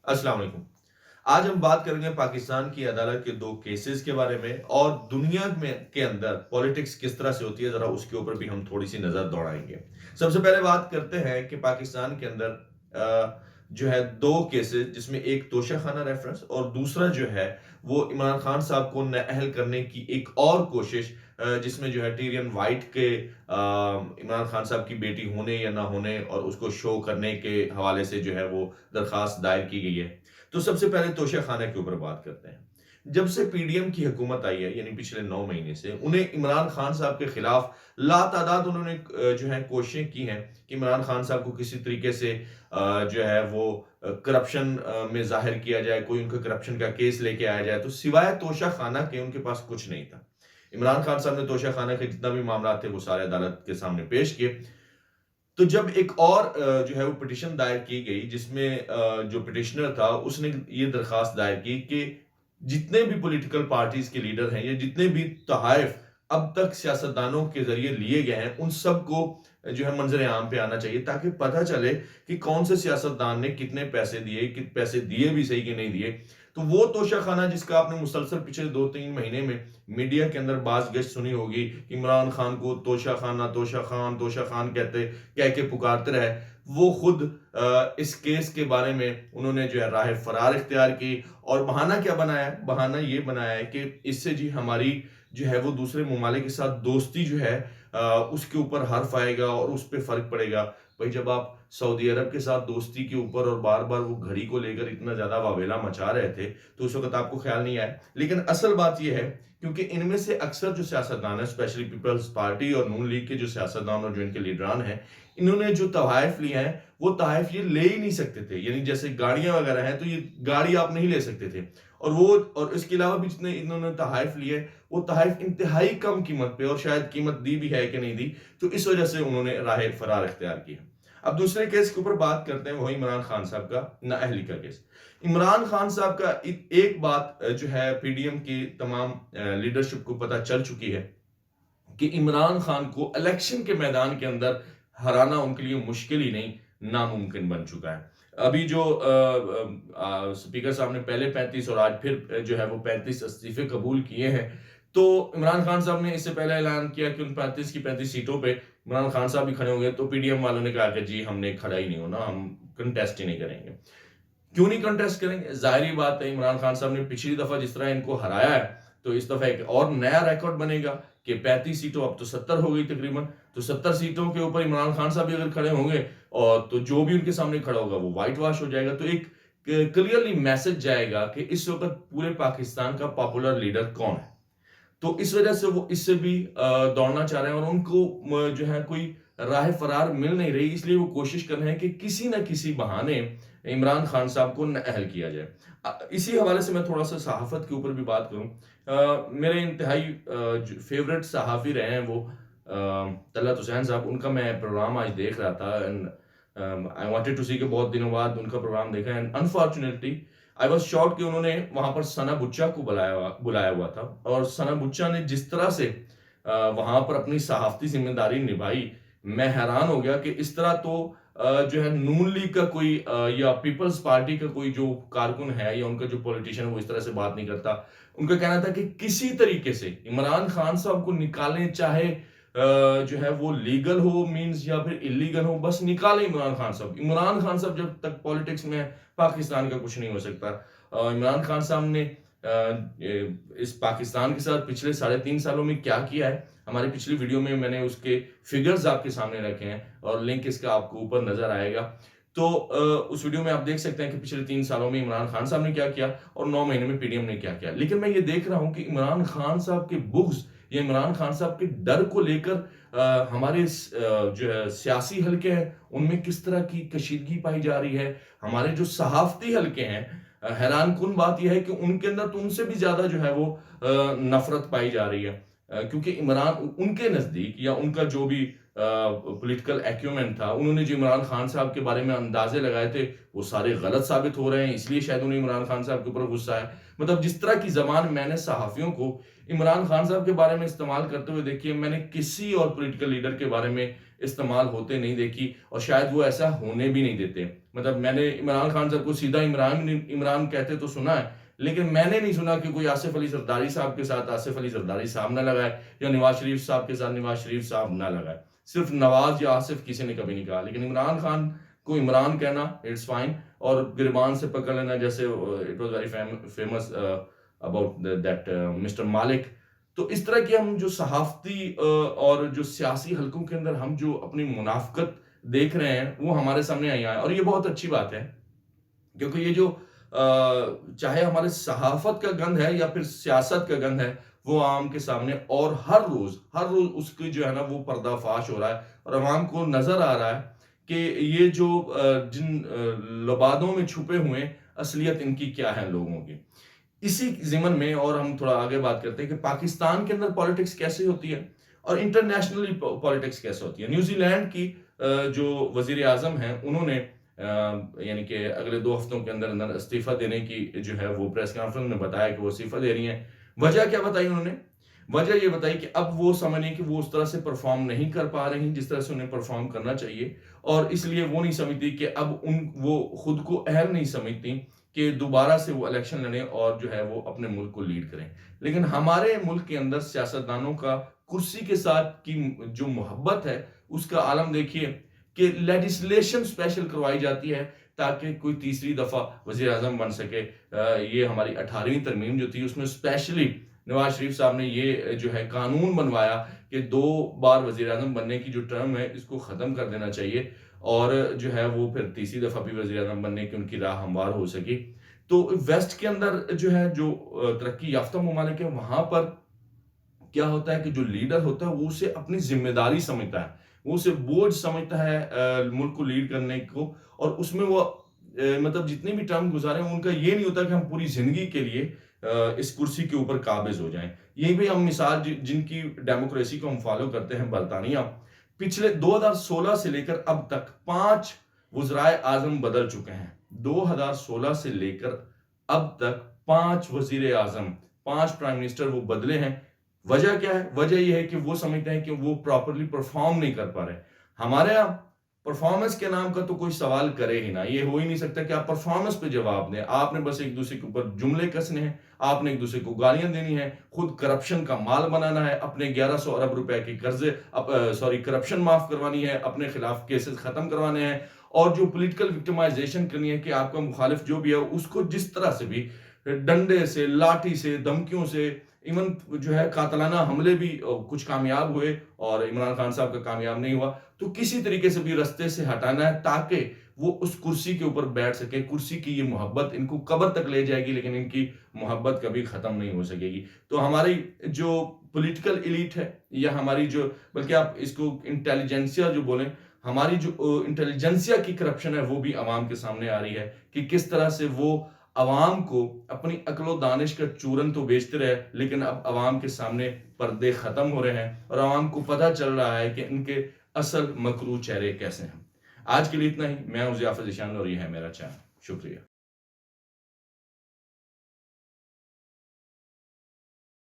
अस्सलाम वालेकुम। आज हम बात करेंगे पाकिस्तान की अदालत के 2 केसेस के बारे में और दुनिया में के अंदर पॉलिटिक्स किस तरह से होती है, ज़रा उसके ऊपर भी हम थोड़ी-सी नज़र दौड़ाएँगे। सबसे पहले बात करते हैं कि पाकिस्तान के अंदर जो है 2 केसेस, जिसमें एक तोशाखाना रेफरेंस और दूसरा जो है वो इमरान खान साहब को नाअहल करने की एक और कोशिश, जिसमें जो है टिरियन व्हाइट के इमरान खान साहब की बेटी होने या ना होने और उसको शो करने के हवाले से जो है वो दरख्वास्त दायर की गई है। तो सबसे पहले तोशाखाना के ऊपर बात करते हैं। जब से पीडीएम की हुकूमत आई है, यानी पिछले 9 महीने से, उन्हें इमरान खान साहब के खिलाफ लातादाद उन्होंने जो है कोशिशें की हैं कि इमरान खान साहब को किसी तरीके से जो है वो करप्शन में ज़ाहिर किया जाए, कोई उनका करप्शन का केस लेके आया जाए, तो सिवाय तोशाखाना के उनके पास कुछ नहीं था। इमरान खान साहब ने तोशाखाना के जितना भी मामला थे वो सारे अदालत के सामने पेश किए। तो जब एक और जो है वो पिटीशन दायर की गई, जिसमें जो पिटिशनर था उसने ये दरख्वास्त दायर की कि जितने भी पॉलिटिकल पार्टीज के लीडर हैं या जितने भी तोहाइफ अब तक सियासतदानों के जरिए लिए गए हैं, उन सबको जो है मंजर आम पे आना चाहिए, ताकि पता चले कि कौन से सियासतदान ने कितने पैसे दिए, पैसे दिए भी सही कि नहीं दिए। तो वो तोशाखाना जिसका आपने मुसलसल पिछले 2-3 महीने में मीडिया के अंदर बाज़ गश्त सुनी होगी कि इमरान खान को तोशाखाना, तोशा खान कह के पुकारते रहे, वो खुद इस केस के बारे में उन्होंने जो है राह फरार इख्तियार की और बहाना क्या बनाया? बहाना ये बनाया है कि इससे जी हमारी जो है वो दूसरे ममालिक के साथ दोस्ती जो है उसके ऊपर हर्फ आएगा और उस पे फ़र्क पड़ेगा। भाई, जब आप सऊदी अरब के साथ दोस्ती के ऊपर और बार-बार वो घड़ी को लेकर इतना ज़्यादा वावेला मचा रहे थे, तो उस वक़्त आपको ख़्याल नहीं आया। लेकिन असल बात ये है, क्योंकि इनमें से अक्सर जो सियासतदान हैं, स्पेशली पीपल्स पार्टी और नून लीग के जो सियासतदान और जो इनके लीडरान हैं, इन्होंने जो तोहाइफ लिए हैं, वो तोहाइफ ये ले ही नहीं सकते थे। यानी जैसे गाड़ियाँ वगैरह हैं, तो ये गाड़ी आप नहीं ले सकते थे। और इसके अलावा भी जितने इन्होंने तोहाइफ लिए, वो तोहाइफ इंतहाई कम कीमत पे, और शायद कीमत दी भी है कि नहीं दी, तो इस वजह से उन्होंने राह फरार इख्तियार की है। अब दूसरे केस के ऊपर बात करते हैं, वही इमरान खान साहब का नाअहली का केस। इमरान खान साहब का एक बात जो है पीडीएम की तमाम लीडरशिप को पता चल चुकी है कि इमरान खान को इलेक्शन के मैदान के अंदर हराना उनके लिए मुश्किल ही नहीं, नामुमकिन बन चुका है। अभी जो स्पीकर साहब ने पहले 35 और आज फिर जो है वो 35 इस्तीफे कबूल किए हैं, तो इमरान खान साहब ने इससे पहले ऐलान किया कि उन 35 की 35 सीटों पे इमरान खान साहब भी खड़े होंगे, तो पीडीएम वालों ने कहा कि जी हमने खड़ा ही नहीं होना, हम कंटेस्ट ही नहीं करेंगे। क्यों नहीं कंटेस्ट करेंगे? ज़ाहिर-सी बात है, इमरान खान साहब ने पिछली दफ़ा जिस तरह इनको हराया है, तो इस दफ़ा एक और नया रिकॉर्ड बनेगा कि 35 सीटों, अब तो 70 हो गई तकरीबन, तो 70 सीटों के ऊपर इमरान खान साहब भी अगर खड़े होंगे, और तो जो भी उनके सामने खड़ा होगा वो व्हाइट वॉश हो जाएगा। तो एक क्लियरली मैसेज जाएगा कि इस वक़्त पूरे पाकिस्तान का पॉपुलर लीडर कौन है। तो इस वजह से वो इससे भी दौड़ना चाह रहे हैं, और उनको जो है कोई राह फरार मिल नहीं रही, इसलिए वो कोशिश कर रहे हैं कि किसी न किसी बहाने इमरान खान साहब को नाअहल किया जाए। इसी हवाले से मैं थोड़ा सा सहाफ़त के ऊपर भी बात करूँ। मेरे इंतहाई फेवरेट सहाफ़ी रहे हैं वो तलत हुसैन साहब। उनका मैं प्रोग्राम आज देख रहा था, एंड आई वांटेड टू सी कि बहुत दिनों बाद उनका प्रोग्राम देखा, and unfortunately I was shocked कि उन्होंने वहाँ पर सना बुच्चा को बुलाया हुआ था, और सना बुच्चा ने जिस तरह से वहाँ पर अपनी सहाफ़ती ज़िम्मेदारी निभाई, मैं हैरान हो गया कि इस तरह तो जो है नून लीग का कोई या पीपल्स पार्टी का कोई जो कारकुन है या उनका जो पॉलिटिशियन है वो इस तरह से बात नहीं करता। उनका कहना था कि किसी तरीके से इमरान खान साहब को निकालें, चाहे जो है वो लीगल हो मीन्स या फिर इल्लीगल हो, बस निकालें इमरान खान साहब। इमरान खान साहब जब तक पॉलिटिक्स में है, पाकिस्तान का कुछ नहीं हो सकता। इमरान खान साहब ने इस पाकिस्तान के साथ पिछले 3.5 सालों में क्या किया है, हमारी पिछली वीडियो में मैंने उसके फिगर्स आपके सामने रखे हैं, और लिंक इसका आपको ऊपर नजर आएगा। तो उस वीडियो में आप देख सकते हैं कि पिछले 3 सालों में इमरान खान साहब ने क्या किया और 9 महीने में पीडीएम ने क्या किया। लेकिन मैं ये देख रहा हूं कि इमरान खान साहब के बुग़्ज़ या इमरान खान साहब के डर को लेकर हमारे जो है सियासी हलके हैं उनमें किस तरह की कशीदगी पाई जा रही है। हमारे जो सहाफती हलके हैं, हैरान कुन बात यह है कि उनके अंदर तो उनसे भी ज्यादा जो है वो नफरत पाई जा रही है, क्योंकि इमरान उनके नजदीक या उनका जो भी पॉलिटिकल एक्यूमेंट था, उन्होंने जो इमरान खान साहब के बारे में अंदाजे लगाए थे वो सारे गलत साबित हो रहे हैं, इसलिए शायद उन्हें इमरान खान साहब के ऊपर गुस्सा है। मतलब जिस तरह की जबान मैंने सहाफियों को इमरान खान साहब के बारे में इस्तेमाल करते हुए देखी है, मैंने किसी और पॉलिटिकल लीडर के बारे में استعمال ہوتے نہیں دیکھی، اور شاید وہ ایسا ہونے بھی نہیں دیتے۔ مطلب میں نے عمران خان صاحب کو سیدھا عمران کہتے تو سنا ہے، لیکن میں نے نہیں سنا کہ کوئی آصف علی زرداری صاحب کے ساتھ آصف علی زرداری صاحب نہ لگائے، یا نواز شریف صاحب کے ساتھ نواز شریف صاحب نہ لگائے۔ صرف نواز یا آصف کسی نے کبھی نہیں کہا، لیکن عمران خان کو عمران کہنا اٹس فائن، اور گریبان سے پکڑ لینا، جیسے it was very famous about that mister Malik. تو اس طرح کی ہم جو صحافتی اور جو سیاسی حلقوں کے اندر ہم جو اپنی منافقت دیکھ رہے ہیں وہ ہمارے سامنے آئی ہے، اور یہ بہت اچھی بات ہے، کیونکہ یہ جو چاہے ہمارے صحافت کا گند ہے یا پھر سیاست کا گند ہے، وہ عوام کے سامنے اور ہر روز اس کی جو ہے نا وہ پردہ فاش ہو رہا ہے، اور عوام کو نظر آ رہا ہے کہ یہ جو جن لبادوں میں چھپے ہوئے اصلیت ان کی کیا ہے لوگوں کی۔ اسی ضمن میں اور ہم تھوڑا آگے بات کرتے ہیں کہ پاکستان کے اندر پالیٹکس کیسے ہوتی ہے اور انٹرنیشنلی پالیٹکس کیسے ہوتی ہے۔ نیوزی لینڈ کی جو وزیر اعظم ہیں، انہوں نے یعنی کہ اگلے 2 ہفتوں کے اندر اندر استعفیٰ دینے کی جو ہے وہ پریس کانفرنس میں بتایا کہ وہ استعفیٰ دے رہی ہیں۔ وجہ کیا بتائی انہوں نے؟ وجہ یہ بتائی کہ اب وہ سمجھیں کہ وہ اس طرح سے پرفارم نہیں کر پا رہی جس طرح سے انہیں پرفارم کرنا چاہیے، اور اس لیے وہ نہیں سمجھتی کہ اب وہ خود کو اہل نہیں سمجھتی کہ دوبارہ سے وہ الیکشن لڑیں اور جو ہے وہ اپنے ملک کو لیڈ کریں۔ لیکن ہمارے ملک کے اندر سیاستدانوں کا کرسی کے ساتھ کی جو محبت ہے اس کا عالم دیکھیے کہ لیجسلیشن سپیشل کروائی جاتی ہے تاکہ کوئی تیسری دفعہ وزیر اعظم بن سکے۔ یہ ہماری 18ویں ترمیم جو تھی اس میں اسپیشلی نواز شریف صاحب نے یہ جو ہے قانون بنوایا کہ 2 بار وزیر اعظم بننے کی جو ٹرم ہے اس کو ختم کر دینا چاہیے، اور جو ہے وہ پھر تیسری دفعہ بھی وزیر اعظم بننے کی ان کی راہ ہموار ہو سکی۔ تو ویسٹ کے اندر جو ہے جو ترقی یافتہ ممالک ہیں وہاں پر کیا ہوتا ہے کہ جو لیڈر ہوتا ہے وہ اسے اپنی ذمہ داری سمجھتا ہے، وہ اسے بوجھ سمجھتا ہے ملک کو لیڈ کرنے کو، اور اس میں وہ مطلب جتنی بھی ٹرم گزارے ان کا یہ نہیں ہوتا کہ ہم پوری زندگی کے لیے اس کرسی کے اوپر قابض ہو جائیں۔ یہی بھی ہم مثال جن کی ڈیموکریسی کو ہم فالو کرتے ہیں، برطانیہ، پچھلے 2016 سے لے کر اب تک 5 وزرائے اعظم بدل چکے ہیں۔ 2016 سے لے کر اب تک 5 وزیر اعظم، 5 پرائم منسٹر وہ بدلے ہیں۔ وجہ کیا ہے؟ وجہ یہ ہے کہ وہ سمجھتے ہیں کہ وہ پراپرلی پرفارم نہیں کر پا رہے۔ ہمارے یہاں پرفارمنس کے نام کا تو کوئی سوال کرے ہی نہ، یہ ہو ہی نہیں سکتا کہ آپ پرفارمنس پہ جواب دیں۔ آپ نے بس ایک دوسرے کے اوپر جملے کسنے ہیں، آپ نے ایک دوسرے کو گالیاں دینی ہیں، خود کرپشن کا مال بنانا ہے، اپنے 1100 ارب روپے کے قرضے کرپشن معاف کروانی ہے، اپنے خلاف کیسز ختم کروانے ہیں، اور جو پولیٹیکل وکٹمائزیشن کرنی ہے کہ آپ کا مخالف جو بھی ہے اس کو جس طرح سے بھی ڈنڈے سے، لاٹھی سے، دھمکیوں سے، ایون جو ہے قاتلانہ حملے بھی کچھ کامیاب ہوئے اور عمران خان صاحب کا کامیاب نہیں ہوا، تو کسی طریقے سے بھی رستے سے ہٹانا ہے تاکہ وہ اس کرسی کے اوپر بیٹھ سکے۔ کرسی کی یہ محبت ان کو قبر تک لے جائے گی، لیکن ان کی محبت کبھی ختم نہیں ہو سکے گی۔ تو ہماری جو پولیٹیکل ایلیٹ ہے، یا ہماری جو، بلکہ آپ اس کو انٹیلیجنسیا جو بولیں، ہماری جو انٹیلیجنسیا کی کرپشن ہے وہ بھی عوام کے سامنے آ رہی ہے کہ کس طرح سے وہ عوام کو اپنی عقل و دانش کا چورن تو بیچتے رہے، لیکن اب عوام کے سامنے پردے ختم ہو رہے ہیں اور عوام کو پتہ چل رہا ہے کہ ان کے اصل مکروہ چہرے کیسے ہیں۔ آج کے لیے اتنا ہی۔ میں ہوں ضیافت ذیشان اور یہ ہے میرا چینل۔ شکریہ۔